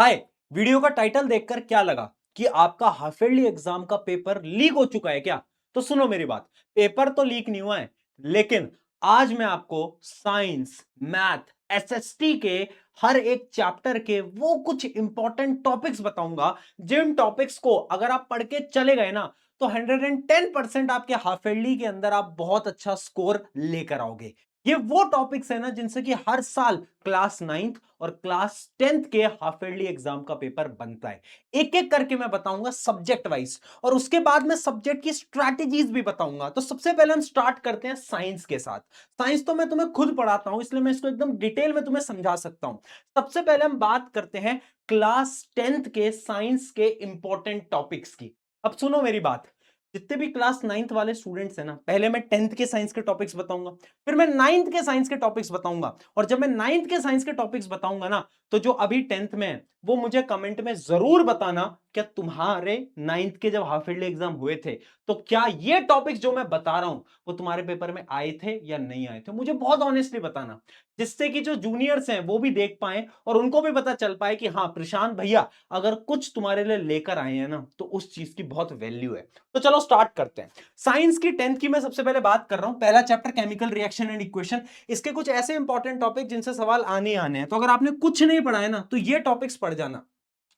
हाय। Video का title देखकर क्या लगा कि आपका हाफ ईयरली एग्जाम का पेपर लीक हो चुका है क्या? तो सुनो मेरी बात। पेपर तो लीक नहीं हुआ है, लेकिन आज मैं आपको साइंस, मैथ, एसएसटी के हर एक चैप्टर के वो कुछ इंपॉर्टेंट टॉपिक्स बताऊंगा, जिन टॉपिक्स को अगर आप पढ़ के चले गए ना, तो 110% आपके हाफ ईयरली के अंदर आप बहुत अच्छा स्कोर लेकर आओगे। ये वो टॉपिक्स है ना जिनसे कि हर साल क्लास 9th और क्लास 10th के हाफ ईयरली एग्जाम का पेपर बनता है। एक एक करके मैं बताऊंगा सब्जेक्ट वाइज, और उसके बाद मैं सब्जेक्ट की स्ट्रैटेजीज भी बताऊंगा। तो सबसे पहले हम स्टार्ट करते हैं साइंस के साथ। साइंस तो मैं तुम्हें खुद पढ़ाता हूं, इसलिए मैं इसको एकदम डिटेल में तुम्हें समझा सकता हूं। सबसे पहले हम बात करते हैं क्लास 10th के साइंस के इंपॉर्टेंट टॉपिक्स की। अब सुनो मेरी बात। जितने भी क्लास 9th वाले स्टूडेंट्स हैं ना, पहले मैं 10th के साइंस के टॉपिक्स बताऊंगा, फिर मैं 9th के साइंस के टॉपिक्स बताऊंगा। और जब मैं 9th के साइंस के टॉपिक्स बताऊंगा ना, तो जो अभी 10th में है वो मुझे कमेंट में जरूर बताना, क्या तुम्हारे 9th के जब हाफ ईयरली एग्जाम हुए थे, तो क्या ये टॉपिक्स जो मैं बता रहा हूं वो तुम्हारे पेपर में आए थे या नहीं आए थे। मुझे बहुत ऑनेस्टली बताना, जिससे कि जो जूनियर्स हैं वो भी देख पाए और उनको भी पता चल पाए कि हाँ, प्रशांत भैया अगर कुछ तुम्हारे लिए लेकर आए हैं ना, तो उस चीज की बहुत वैल्यू है। तो चलो स्टार्ट करते हैं। साइंस की 10th की मैं सबसे पहले बात कर रहा हूं। पहला chapter chemical reaction and equation. इसके कुछ ऐसे इंपॉर्टेंट टॉपिक जिनसे सवाल आने ही आने हैं, तो अगर आपने कुछ नहीं पढ़ा है ना, तो ये टॉपिक्स पढ़ जाना।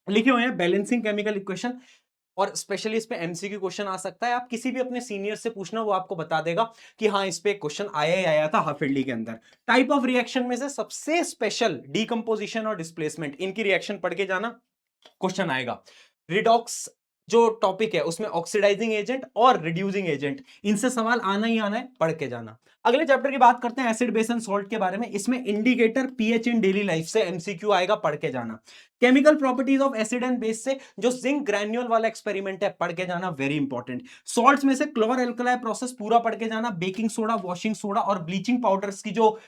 लिखे हुए हैं बैलेंसिंग केमिकल इक्वेशन, और स्पेशली इस पे एमसीक्यू क्वेश्चन आ सकता है। आप किसी भी अपने सीनियर से पूछना, वो आपको बता देगा कि हाँ, इस पे क्वेश्चन आया ही आया था हाफ ईयरली के अंदर। टाइप ऑफ रिएक्शन में से सबसे स्पेशल डीकंपोजिशन और डिस्प्लेसमेंट, इनकी रिएक्शन पढ़ के जाना, क्वेश्चन आएगा। रिडॉक्स जो टॉपिक है उसमें ऑक्सीडाइजिंग एजेंट और रिड्यूसिंग एजेंट, इनसे सवाल आना ही आना है, पढ़ के जाना। अगले चैप्टर की बात करते हैं एसिड बेस एंड सॉल्ट के बारे में। इसमें इंडिकेटर पीएच इन डेली लाइफ से एमसीक्यू आएगा, पढ़ के जाना। Chemical properties of acid and base से जो जिंक ग्रैन्यूल वाला एक्सपेरिमेंट है, पढ़ के जाना, वेरी इंपॉर्टेंट। सॉल्ट्स में से क्लोर एल्कलाई प्रोसेस पूरा पढ़ के जाना। बेकिंग सोडा, वॉशिंग सोडा और ब्लीचिंग पाउडर्स की जो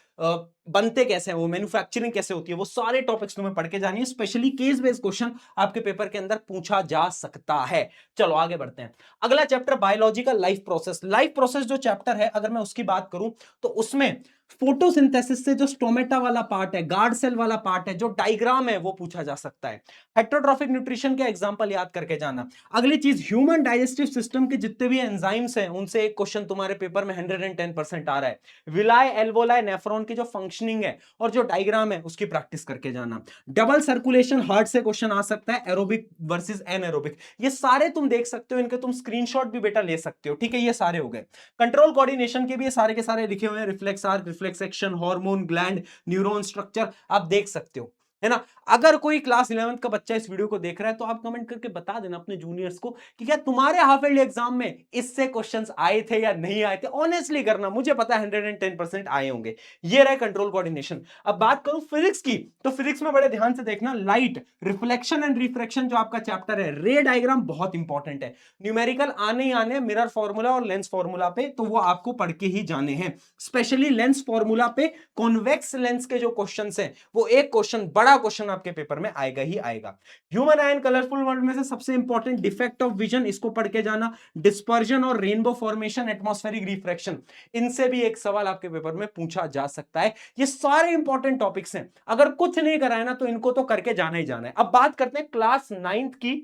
बनते कैसे हैं, वो मैन्युफैक्चरिंग कैसे होती है, वो सारे टॉपिक्स तुम्हें पढ़ के जानी है। स्पेशली केस बेस्ड क्वेश्चन आपके पेपर के अंदर पूछा जा सकता है। चलो आगे बढ़ते हैं। अगला chapter biological life process. Life process जो चैप्टर है, अगर मैं उसकी बात करूं, तो उसमें फोटोसिंथेसिस से जो स्टोमेटा वाला पार्ट है, गार्ड सेल वाला पार्ट है, जो डायग्राम है, वो पूछा जा सकता है। हेटेरोट्रॉफिक न्यूट्रिशन के एग्जांपल याद करके जाना। अगली चीज, ह्यूमन डाइजेस्टिव सिस्टम के जितने भी एंजाइम्स हैं, उनसे एक क्वेश्चन तुम्हारे पेपर में 110% आ रहा है। विलाय, एल्वोलाय, नेफ्रॉन की जो फंक्शनिंग है और जो डायग्राम है, उसकी प्रैक्टिस करके जाना। डबल सर्कुलेशन हार्ट से क्वेश्चन आ सकता है, एरोबिक वर्सेस एनएरोबिक। ये सारे तुम देख सकते हो, इनके तुम स्क्रीनशॉट भी बेटा ले सकते हो, ठीक है। ये सारे हो गए। कंट्रोल कोऑर्डिनेशन के भी ये सारे के सारे लिखे हुए हैं। Reflex arc, reflex action, hormone, gland, neuron structure, आप देख सकते हो, है ना। अगर कोई क्लास 11th का बच्चा इस वीडियो को देख रहा है, तो आप कमेंट करके बता देना अपने जूनियर्स को कि क्या तुम्हारे हाफ ईयरली एग्जाम में इससे क्वेश्चंस आए थे या नहीं आए थे। ऑनेस्टली करना, मुझे पता है 110% आए होंगे। ये रहे कंट्रोल कोऑर्डिनेशन। अब बात करूं फिजिक्स की, तो फिजिक्स में बड़े ध्यान से देखना। लाइट, रिफ्लेक्शन एंड रिफ्रैक्शन जो आपका चैप्टर है, रे डायग्राम बहुत इंपॉर्टेंट है। न्यूमेरिकल आने ही आने, मिरर फॉर्मूला और लेंस फॉर्मूला पे, तो वो आपको पढ़ के ही जाने हैं। स्पेशली लेंस फॉर्मूला पे कॉन्वेक्स लेंस के जो क्वेश्चंस हैं, वो एक क्वेश्चन, बड़ा क्वेश्चन आपके पेपर में आएगा ही आएगा। Human I and colourful world में से सबसे इंपॉर्टेंट डिफेक्ट ऑफ विजन, इसको पढ़ के जाना। डिस्पर्जन और रेनबो फॉर्मेशन, एटमॉस्फेरिक रिफ्रैक्शन, इनसे भी एक सवाल आपके पेपर में पूछा जा सकता है। ये सारे इंपॉर्टेंट टॉपिक्स हैं, अगर कुछ नहीं कराया ना, तो इनको तो करके जाना ही जाना है। अब बात करते हैं क्लास 9th की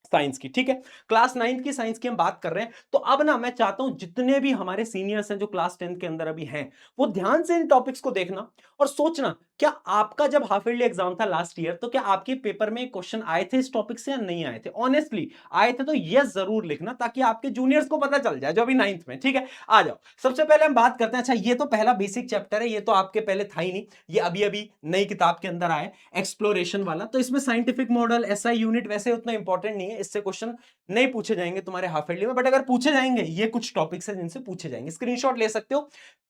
साइंस की, ठीक है। क्लास 9th की साइंस की हम बात कर रहे हैं, तो अब ना मैं चाहता हूं जितने भी हमारे सीनियर्स हैं जो क्लास 10th के अंदर अभी हैं, वो ध्यान से इन टॉपिक्स को देखना और सोचना, क्या आपका जब हाफ ईयरली एग्जाम था लास्ट ईयर, तो क्या आपके पेपर में क्वेश्चन आए थे इस टॉपिक से या नहीं आए थे। ऑनेस्टली आए थे तो यस जरूर लिखना, ताकि आपके जूनियर्स को पता चल जाए जो अभी 9th में, ठीक है। आ जाओ, सबसे पहले हम बात करते हैं। अच्छा, ये तो पहला बेसिक चैप्टर है, ये तो आपके पहले था ही नहीं, ये अभी अभी नई किताब के अंदर आया, एक्सप्लोरेशन वाला। तो इसमें साइंटिफिक मॉडल, एसआई यूनिट वैसे उतना इंपॉर्टेंट नहीं है, इससे क्वेश्चन नहीं पूछे जाएंगे तुम्हारे हाफ ईयरली में। बट अगर पूछे जाएंगे, ये कुछ टॉपिक्स हैं जिनसे पूछे जाएंगे। स्क्रीनशॉट ले सकते हो,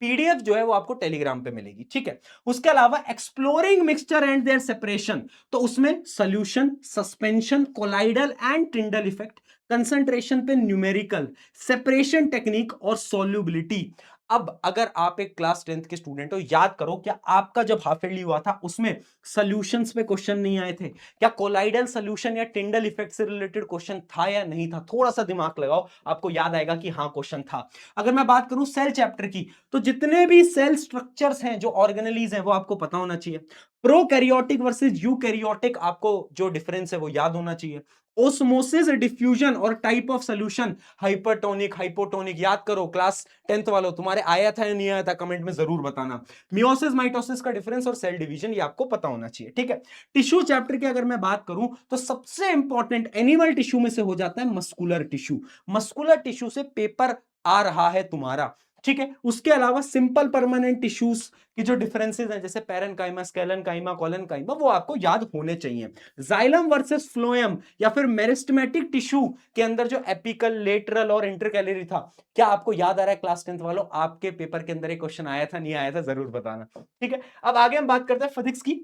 पीडीएफ जो है वो आपको टेलीग्राम पे मिलेगी, ठीक है। उसके अलावा exploring mixture and their separation, तो उसमें solution, suspension, colloidal and Tyndall effect, concentration पे न्यूमेरिकल, सेपरेशन टेक्निक और सोल्यूबिलिटी। अब अगर आप एक क्लास 10th के स्टूडेंट हो, याद करो, क्या आपका जब हाफ ईयरली हुआ था उसमें सॉल्यूशंस पे क्वेश्चन नहीं आए थे? क्या कोलाइडल सॉल्यूशन या टिंडल इफेक्ट से रिलेटेड क्वेश्चन था या नहीं था? थोड़ा सा दिमाग लगाओ, आपको याद आएगा कि हाँ, क्वेश्चन था। अगर मैं बात करूं सेल चैप्टर की, तो जितने भी सेल स्ट्रक्चर्स हैं, जो ऑर्गेनेलीज हैं, वो आपको पता होना चाहिए। प्रोकैरियोटिक वर्सेस यूकैरियोटिक आपको जो डिफरेंस है वो याद होना चाहिए। ओस्मोसिस, डिफ्यूजन और type of solution, hypertonic, hypotonic, याद करो क्लास 10th वालों, तुम्हारे आया था या नहीं आया था कमेंट में जरूर बताना। मियोसिस माइटोसिस का डिफरेंस और सेल डिवीजन ये आपको पता होना चाहिए, ठीक है। टिश्यू चैप्टर की अगर मैं बात करूं तो सबसे इंपॉर्टेंट एनिमल टिश्यू में से हो जाता है मस्कुलर टिश्यू। मस्कुलर टिश्यू से पेपर आ रहा है तुम्हारा, ठीक है। उसके अलावा सिंपल परमानेंट टिश्यूज की जो डिफरेंसेस हैं जैसे पैरेनकाइमा, स्केलेनकाइमा, कोलेनकाइमा, वो आपको याद होने चाहिए। जाइलम वर्सेस फ्लोएम या फिर मेरिस्टेमेटिक टिश्यू के अंदर जो एपिकल, लेटरल और इंटरकैलरी था, क्या आपको याद आ रहा है क्लास 10th वालों? आपके पेपर के अंदर एक क्वेश्चन आया था, नहीं आया था, जरूर बताना, ठीक है। अब आगे हम बात करते हैं फिजिक्स की,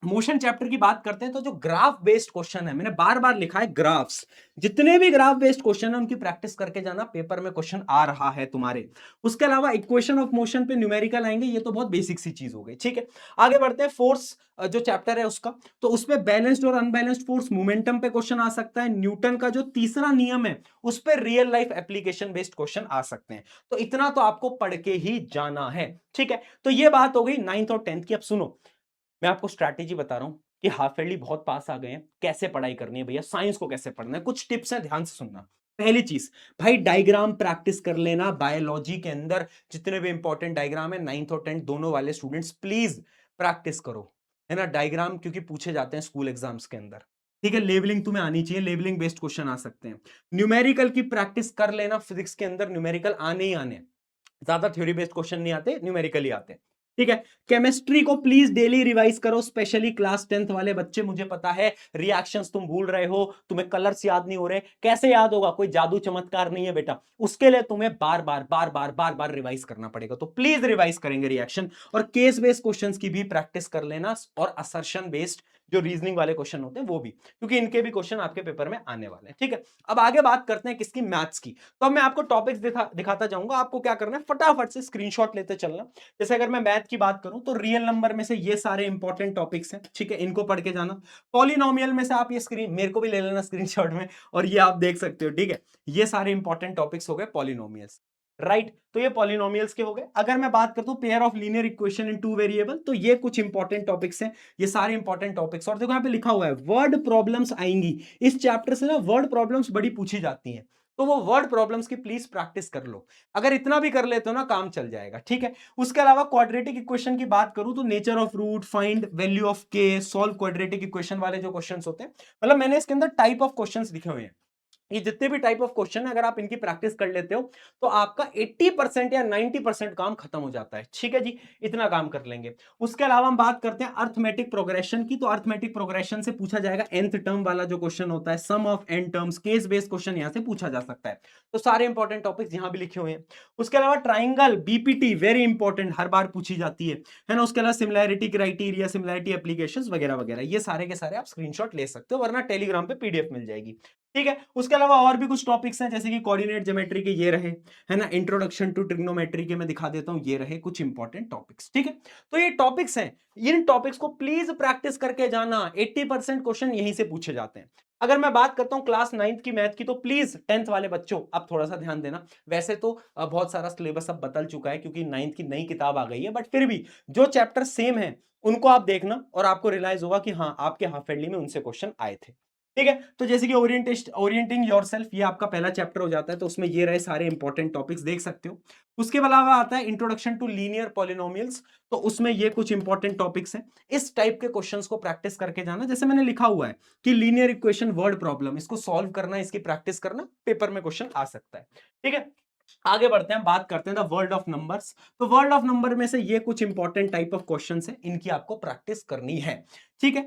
मोशन चैप्टर की बात करते हैं। तो जो ग्राफ बेस्ड क्वेश्चन है, मैंने बार बार लिखा है ग्राफ्स, जितने भी ग्राफ बेस्ड क्वेश्चन है उनकी प्रैक्टिस करके जाना, पेपर में क्वेश्चन आ रहा है तुम्हारे। उसके अलावा इक्वेशन ऑफ मोशन पे न्यूमेरिकल आएंगे, ये तो बहुत बेसिक सी चीज हो गई, ठीक है। आगे बढ़ते हैं फोर्स जो चैप्टर है उसका, तो उसमें बैलेंस्ड और अनबैलेंस्ड फोर्स, मोमेंटम पे क्वेश्चन आ सकता है। न्यूटन का जो तीसरा नियम है उस पर real life application based question आ सकते हैं। तो इतना तो आपको पढ़ के ही जाना है, ठीक है। तो ये बात हो गई 9th और 10th की। अब सुनो, मैं आपको स्ट्रैटेजी बता रहा हूं कि हाफ ईयरली बहुत पास आ गए हैं, कैसे पढ़ाई करनी है भैया, साइंस को कैसे पढ़ना है, कुछ टिप्स हैं, ध्यान से सुनना। पहली चीज भाई, डायग्राम प्रैक्टिस कर लेना। बायोलॉजी के अंदर जितने भी इंपॉर्टेंट डायग्राम है 9th और 10th दोनों वाले स्टूडेंट्स प्लीज प्रैक्टिस करो, है ना। डायग्राम क्योंकि पूछे जाते हैं स्कूल एग्जाम्स के अंदर, ठीक है। लेवलिंग तुम्हें आनी चाहिए, लेवलिंग बेस्ड क्वेश्चन आ सकते हैं। न्यूमेरिकल की प्रैक्टिस कर लेना, फिजिक्स के अंदर न्यूमेरिकल आने ही आने, ज्यादा थ्योरी बेस्ड क्वेश्चन नहीं आते, न्यूमेरिकली आते हैं, ठीक है। केमिस्ट्री को प्लीज डेली रिवाइज करो, स्पेशली क्लास 10th वाले बच्चे। मुझे पता है रिएक्शंस तुम भूल रहे हो, तुम्हें कलर्स याद नहीं हो रहे, कैसे याद होगा? कोई जादू चमत्कार नहीं है बेटा, उसके लिए तुम्हें बार बार बार बार बार बार रिवाइज करना पड़ेगा। तो प्लीज रिवाइज करेंगे रिएक्शन, और केस बेस्ड क्वेश्चंस की भी प्रैक्टिस कर लेना, और असर्शन बेस्ड जो रीजनिंग वाले क्वेश्चन होते हैं वो भी, क्योंकि इनके भी क्वेश्चन आपके पेपर में आने वाले हैं, ठीक है। अब आगे बात करते हैं किसकी, मैथ्स की। तो अब मैं आपको टॉपिक्स दिखाता जाऊंगा, आपको क्या करना है फटाफट से स्क्रीनशॉट लेते चलना। जैसे अगर मैं मैथ की बात करूं तो रियल नंबर में से ये सारे इंपॉर्टेंट टॉपिक्स हैं, ठीक है, इनको पढ़ के जाना। पॉलिनोमियल में से आप ये स्क्रीन मेरे को भी ले लेना स्क्रीनशॉट में, और ये आप देख सकते हो, ठीक है। ये सारे इंपॉर्टेंट टॉपिक्स हो गए पॉलिनोमियल्स, राइट। तो ये पॉलिनोमियल्स के हो गए। अगर मैं बात करता हूं pair of linear equation in two variable, तो ये कुछ इंपॉर्टेंट टॉपिक्स हैं, ये सारे इंपॉर्टेंट टॉपिक्स। और देखो यहाँ पे लिखा हुआ है वर्ड प्रॉब्लम्स आएंगी इस चैप्टर से ना, वर्ड प्रॉब्लम्स बड़ी पूछी जाती हैं, तो वो वर्ड प्रॉब्लम्स की प्लीज प्रैक्टिस कर लो। अगर इतना भी कर लेते हो ना, काम चल जाएगा, ठीक है। उसके अलावा क्वाड्रेटिक इक्वेशन की बात करूं तो nature of root, find value of K, solve quadratic equation वाले जो क्वेश्चंस होते हैं, मतलब मैंने इसके अंदर टाइप ऑफ क्वेश्चंस लिखे हुए हैं। ये जितने भी टाइप ऑफ क्वेश्चन है, अगर आप इनकी प्रैक्टिस कर लेते हो तो आपका 80% या 90% काम खत्म हो जाता है, ठीक है जी। इतना काम कर लेंगे। उसके अलावा हम बात करते हैं अर्थमेटिक प्रोग्रेशन की, तो अर्थमेटिक प्रोग्रेशन से पूछा जाएगा nth टर्म वाला जो क्वेश्चन होता है, sum of n terms, case based question यहां से पूछा जा सकता है। तो सारे इंपॉर्टेंट टॉपिक्स यहां भी लिखे हुए हैं। उसके अलावा ट्राइंगल, बीपीटी वेरी इंपॉर्टेंट, हर बार पूछी जाती है ना। उसके अलावा सिमिलैरिटी क्राइटेरिया, सिमिलैरिटी एप्लीकेशंस वगैरह वगैरह, ये सारे के सारे आप स्क्रीनशॉट ले सकते हो, वरना टेलीग्राम पे पीडीएफ मिल जाएगी, ठीक है। उसके अलावा और भी कुछ टॉपिक्स हैं, जैसे कि कोऑर्डिनेट ज्योमेट्री के ये रहे, है ना। इंट्रोडक्शन टू ट्रिग्नोमेट्री के मैं दिखा देता हूं, ये रहे कुछ इंपॉर्टेंट टॉपिक्स, ठीक है। तो ये टॉपिक्स हैं, इन टॉपिक्स को प्लीज प्रैक्टिस करके जाना, 80% क्वेश्चन यहीं से पूछे जाते हैं। अगर मैं बात करता हूं क्लास 9th की मैथ की, तो प्लीज 10th वाले बच्चों अब थोड़ा सा ध्यान देना। वैसे तो बहुत सारा सिलेबस अब बदल चुका है, क्योंकि 9th की नई किताब आ गई है, बट फिर भी जो चैप्टर सेम है उनको आप देखना, और आपको रियलाइज होगा कि हाँ, आपके हाफ ईयरली में उनसे क्वेश्चन आए थे, ठीक है। तो जैसे कि ओरिएंटिंग योरसेल्फ, ये आपका पहला चैप्टर हो जाता है, तो उसमें ये रहे सारे इंपॉर्टेंट टॉपिक्स, देख सकते हो। उसके अलावा आता है इंट्रोडक्शन टू लीनियर पॉलिनोमियल्स, तो उसमें ये कुछ इंपॉर्टेंट टॉपिक्स हैं। इस टाइप के क्वेश्चंस को प्रैक्टिस करके जाना, जैसे मैंने लिखा हुआ है कि लीनियर इक्वेशन वर्ड प्रॉब्लम, इसको सॉल्व करना, इसकी प्रैक्टिस करना, पेपर में क्वेश्चन आ सकता है, ठीक है। आगे बढ़ते हैं, बात करते हैं द वर्ल्ड ऑफ नंबर्स। तो वर्ल्ड ऑफ नंबर में से ये कुछ इंपॉर्टेंट टाइप ऑफ क्वेश्चंस हैं, इनकी आपको प्रैक्टिस करनी है, ठीक है।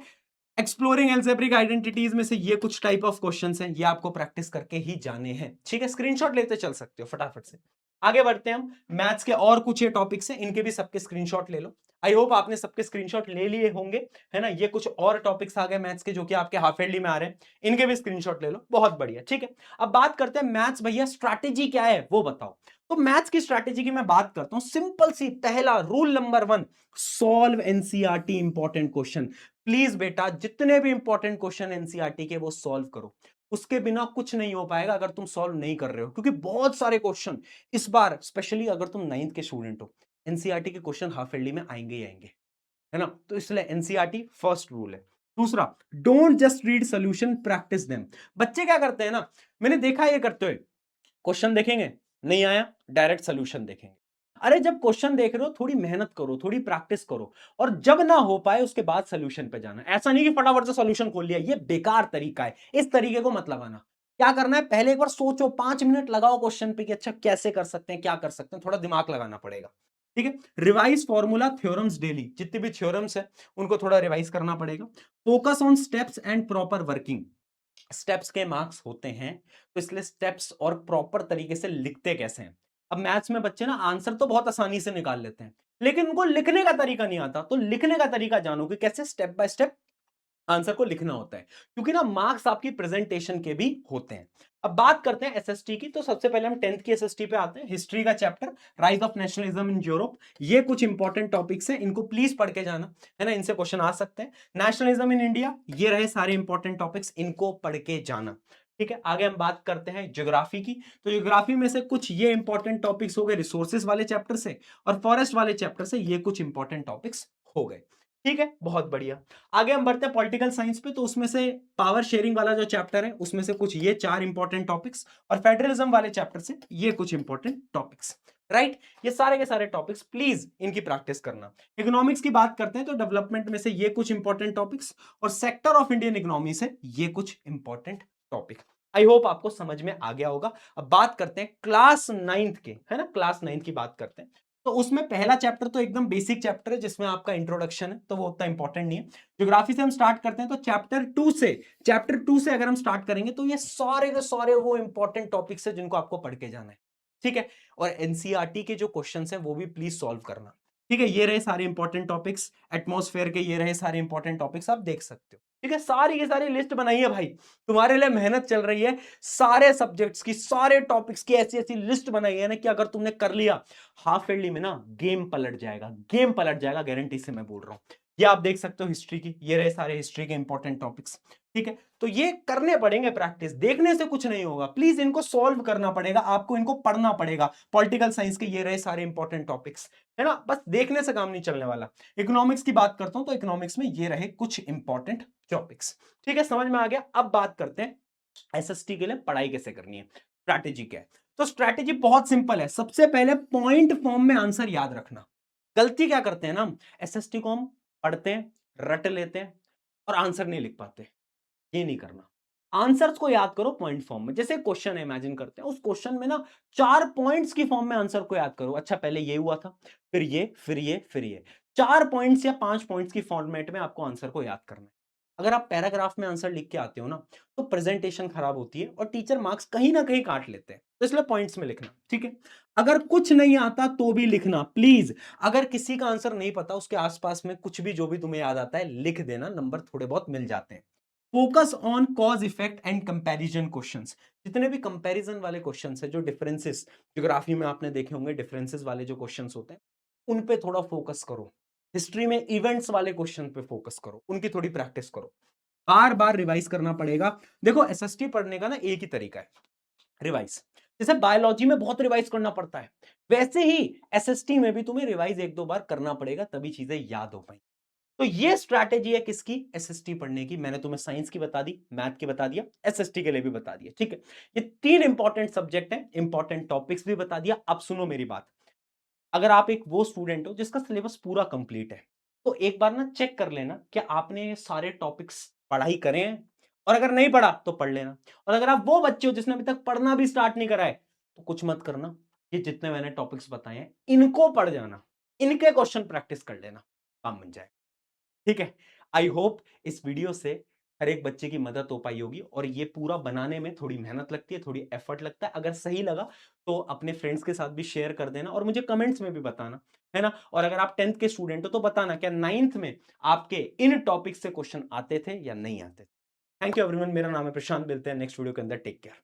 एक्सप्लोरिंग एल्जेब्रिक आइडेंटिटीज में से ये कुछ टाइप ऑफ क्वेश्चंस हैं, ये आपको प्रैक्टिस करके ही जाने हैं, ठीक है। स्क्रीनशॉट लेते चल सकते हो फटाफट से। आगे बढ़ते हैं हम, मैथ्स के और कुछ ये टॉपिक्स हैं, इनके भी सबके स्क्रीनशॉट ले लो। आई होप आपने सबके स्क्रीनशॉट ले लिए होंगे, है ना। ये कुछ और टॉपिक्स आ गए मैथ्स के जो कि आपके हाफ ईयरली में आ रहे हैं, इनके भी स्क्रीनशॉट ले लो, बहुत बढ़िया, ठीक है। अब बात करते हैं मैथ्स भैया स्ट्रैटेजी क्या है वो बताओ। तो मैथ्स की स्ट्रैटेजी की मैं बात करता हूं, सिंपल सी, पहला rule number 1, solve NCERT important question. Please बेटा जितने भी इंपॉर्टेंट क्वेश्चन एनसीईआरटी के वो सॉल्व करो, उसके बिना कुछ नहीं हो पाएगा अगर तुम सॉल्व नहीं कर रहे हो, क्योंकि बहुत सारे क्वेश्चन इस बार, स्पेशली अगर तुम 9th के स्टूडेंट हो, एनसीईआरटी के क्वेश्चन हाफ ईयरली में आएंगे ही आएंगे, है ना। तो इसलिए एनसीईआरटी फर्स्ट रूल है। दूसरा, don't just read solution, practice them. बच्चे क्या करते हैं ना, मैंने देखा ये करते हुए, क्वेश्चन देखेंगे, नहीं आया, डायरेक्ट सोल्यूशन देखेंगे। अरे जब क्वेश्चन देख रहे हो थोड़ी मेहनत करो, थोड़ी प्रैक्टिस करो, और जब ना हो पाए उसके बाद सोल्यूशन पे जाना। ऐसा नहीं कि फटाफट से सोल्यूशन खोल लिया, ये बेकार तरीका है, इस तरीके को मत लगाना। क्या करना है, पहले एक बार सोचो, 5 मिनट लगाओ क्वेश्चन पे कि अच्छा कैसे कर सकते हैं, क्या कर सकते हैं, थोड़ा दिमाग लगाना पड़ेगा। ठीक है, रिवाइज फॉर्मूला थ्योरम्स डेली, जितने भी थ्योरम्स है उनको थोड़ा रिवाइज करना पड़ेगा। Focus on steps and proper working, steps के मार्क्स होते हैं, तो इसलिए स्टेप्स और प्रॉपर तरीके से लिखते कैसे हैं। अब मैथ्स में बच्चे ना आंसर तो बहुत आसानी से निकाल लेते हैं, लेकिन उनको लिखने का तरीका नहीं आता, तो लिखने का तरीका जानो कि कैसे स्टेप बाय स्टेप आंसर को लिखना होता है, क्योंकि ना मार्क्स आपकी प्रेजेंटेशन के भी होते हैं। अब बात करते हैं एसएसटी की, तो सबसे पहले हम 10th की एसएसटी पे आते हैं। हिस्ट्री का chapter, rise of nationalism in Europe, ये कुछ इंपॉर्टेंट टॉपिक्स हैं, इनको प्लीज पढ़ के जाना, है ना, इनसे क्वेश्चन आ सकते हैं। नेशनलिज्म इन इंडिया, ये रहे सारे इंपॉर्टेंट टॉपिक्स, इनको पढ़ के जाना। ठीक है, आगे हम बात करते हैं ज्योग्राफी की, तो ज्योग्राफी में से कुछ ये इंपॉर्टेंट टॉपिक्स हो गए रिसोर्सेज वाले चैप्टर से, और फॉरेस्ट वाले चैप्टर से ये कुछ इंपॉर्टेंट टॉपिक्स हो गए। ठीक है, बहुत बढ़िया। आगे हम बढ़ते हैं पॉलिटिकल साइंस पे, तो उसमें से पावर शेयरिंग वाला जो चैप्टर है उसमें से कुछ ये 4 इंपॉर्टेंट टॉपिक्स, और फेडरलिज्म वाले चैप्टर से ये कुछ इंपॉर्टेंट टॉपिक्स, राइट। ये सारे के सारे टॉपिक्स प्लीज इनकी प्रैक्टिस करना। इकोनॉमिक्स की बात करते हैं तो डेवलपमेंट में से ये कुछ इंपॉर्टेंट टॉपिक्स, और सेक्टर ऑफ इंडियन इकोनॉमी से ये कुछ इंपॉर्टेंट टॉपिक। आई होप आपको समझ में आ गया होगा। अब बात करते हैं क्लास 9th के, है ना, क्लास 9th की बात करते हैं। तो उसमें पहला चैप्टर तो एकदम बेसिक चैप्टर है, जिसमें आपका इंट्रोडक्शन है, तो वो उतना इंपॉर्टेंट नहीं है। ज्योग्राफी से हम स्टार्ट करते हैं, तो चैप्टर 2 से अगर हम स्टार्ट करेंगे तो ये सारे के सारे वो इंपॉर्टेंट टॉपिक्स है जिनको आपको पढ़ के जाना है। ठीक है, और एनसीईआरटी के जो क्वेश्चंस हैं वो भी प्लीज सॉल्व करना। ठीक है, ये रहे सारे इंपॉर्टेंट टॉपिक्स, एटमॉस्फेयर के ये रहे सारे इंपॉर्टेंट टॉपिक्स, आप देख सकते हो। ठीक है, सारी की सारी लिस्ट बनाई है भाई, तुम्हारे लिए मेहनत चल रही है, सारे सब्जेक्ट्स की, सारे टॉपिक्स की ऐसी ऐसी लिस्ट बनाई है ना, कि अगर तुमने कर लिया हाफ ईयरली में ना, गेम पलट जाएगा, गेम पलट जाएगा, गारंटी से मैं बोल रहा हूं। ये आप देख सकते हो हिस्ट्री की, ये रहे सारे हिस्ट्री के इंपॉर्टेंट टॉपिक्स। ठीक है, तो ये करने पड़ेंगे प्रैक्टिस, देखने से कुछ नहीं होगा, प्लीज इनको सॉल्व करना पड़ेगा, आपको इनको पढ़ना पड़ेगा। पॉलिटिकल साइंस के ये रहे सारे इंपॉर्टेंट टॉपिक्स, है ना, बस देखने से काम नहीं चलने वाला। इकोनॉमिक्स की बात करता हूं, तो इकोनॉमिक्स में ये रहे कुछ इंपॉर्टेंट टॉपिक्स। ठीक है, समझ में आ गया। अब बात करते हैं एसएसटी के लिए पढ़ाई कैसे करनी है, स्ट्रैटेजी क्या है। तो स्ट्रैटेजी बहुत सिंपल है, सबसे पहले पॉइंट फॉर्म में आंसर याद रखना। गलती क्या करते हैं ना, एसएसटी को हम पढ़ते हैं, रट लेते हैं, और आंसर नहीं लिख पाते। ये नहीं करना, आंसर्स को याद करो पॉइंट फॉर्म में। जैसे क्वेश्चन इमेजिन करते हैं, उस क्वेश्चन में ना 4 पॉइंट्स की फॉर्म में आंसर को याद करो। अच्छा पहले ये हुआ था, फिर ये, फिर ये, फिर ये, 4 पॉइंट्स या 5 पॉइंट्स की फॉर्मेट में आपको आंसर को याद करना है। अगर आप पैराग्राफ में आंसर लिख के आते हो ना, तो प्रेजेंटेशन खराब होती है और टीचर मार्क्स कहीं ना कहीं काट लेते हैं, तो इसलिए पॉइंट्स में लिखना। ठीक है, अगर कुछ नहीं आता तो भी लिखना प्लीज। अगर किसी का आंसर नहीं पता, उसके आसपास में कुछ भी जो भी तुम्हें याद आता है लिख देना, नंबर थोड़े बहुत मिल जाते हैं। Focus on cause effect and comparison questions, जितने भी कंपैरिजन वाले क्वेश्चंस है, जो डिफरेंसेस ज्योग्राफी में आपने देखे होंगे, डिफरेंसेस वाले जो क्वेश्चंस होते हैं, उन पे थोड़ा फोकस करो। हिस्ट्री में इवेंट्स वाले क्वेश्चन पे फोकस करो, उनकी थोड़ी प्रैक्टिस करो। बार बार रिवाइज करना पड़ेगा। देखो एसएसटी पढ़ने का ना एक ही तरीका है, रिवाइज। जैसे बायोलॉजी में बहुत रिवाइज करना पड़ता है, वैसे ही एसएसटी में भी तुम्हें रिवाइज 1-2 बार करना पड़ेगा, तभी चीजें याद हो पाएंगी। तो ये स्ट्रैटेजी है किसकी, एसएसटी पढ़ने की। मैंने तुम्हें साइंस की बता दी, मैथ की बता दिया, एसएसटी के लिए भी बता दिया। ठीक है, ये 3 इंपॉर्टेंट सब्जेक्ट हैं, इंपॉर्टेंट टॉपिक्स भी बता दिया। अब सुनो मेरी बात, अगर आप एक वो स्टूडेंट हो जिसका सिलेबस पूरा कंप्लीट है, तो एक बार ना चेक कर लेना कि आपने ये सारे टॉपिक्स पढ़ाई करे हैं, और अगर नहीं पढ़ा तो पढ़ लेना। और अगर आप वो बच्चे हो जिसने अभी तक पढ़ना भी स्टार्ट नहीं करा है, तो कुछ मत करना, ये जितने मैंने टॉपिक्स बताए हैं इनको पढ़ जाना, इनके क्वेश्चन प्रैक्टिस कर लेना, काम बन जाए। ठीक है, आई होप इस वीडियो से हर एक बच्चे की मदद हो पाई होगी, और ये पूरा बनाने में थोड़ी मेहनत लगती है, थोड़ी एफर्ट लगता है। अगर सही लगा तो अपने फ्रेंड्स के साथ भी शेयर कर देना, और मुझे कमेंट्स में भी बताना, है ना। और अगर आप 10th के स्टूडेंट हो तो बताना क्या 9th में आपके इन टॉपिक से क्वेश्चन आते थे या नहीं आते। थैंक यू एवरीवन, मेरा नाम है प्रशांत, मिलते हैं नेक्स्ट वीडियो के अंदर, टेक केयर।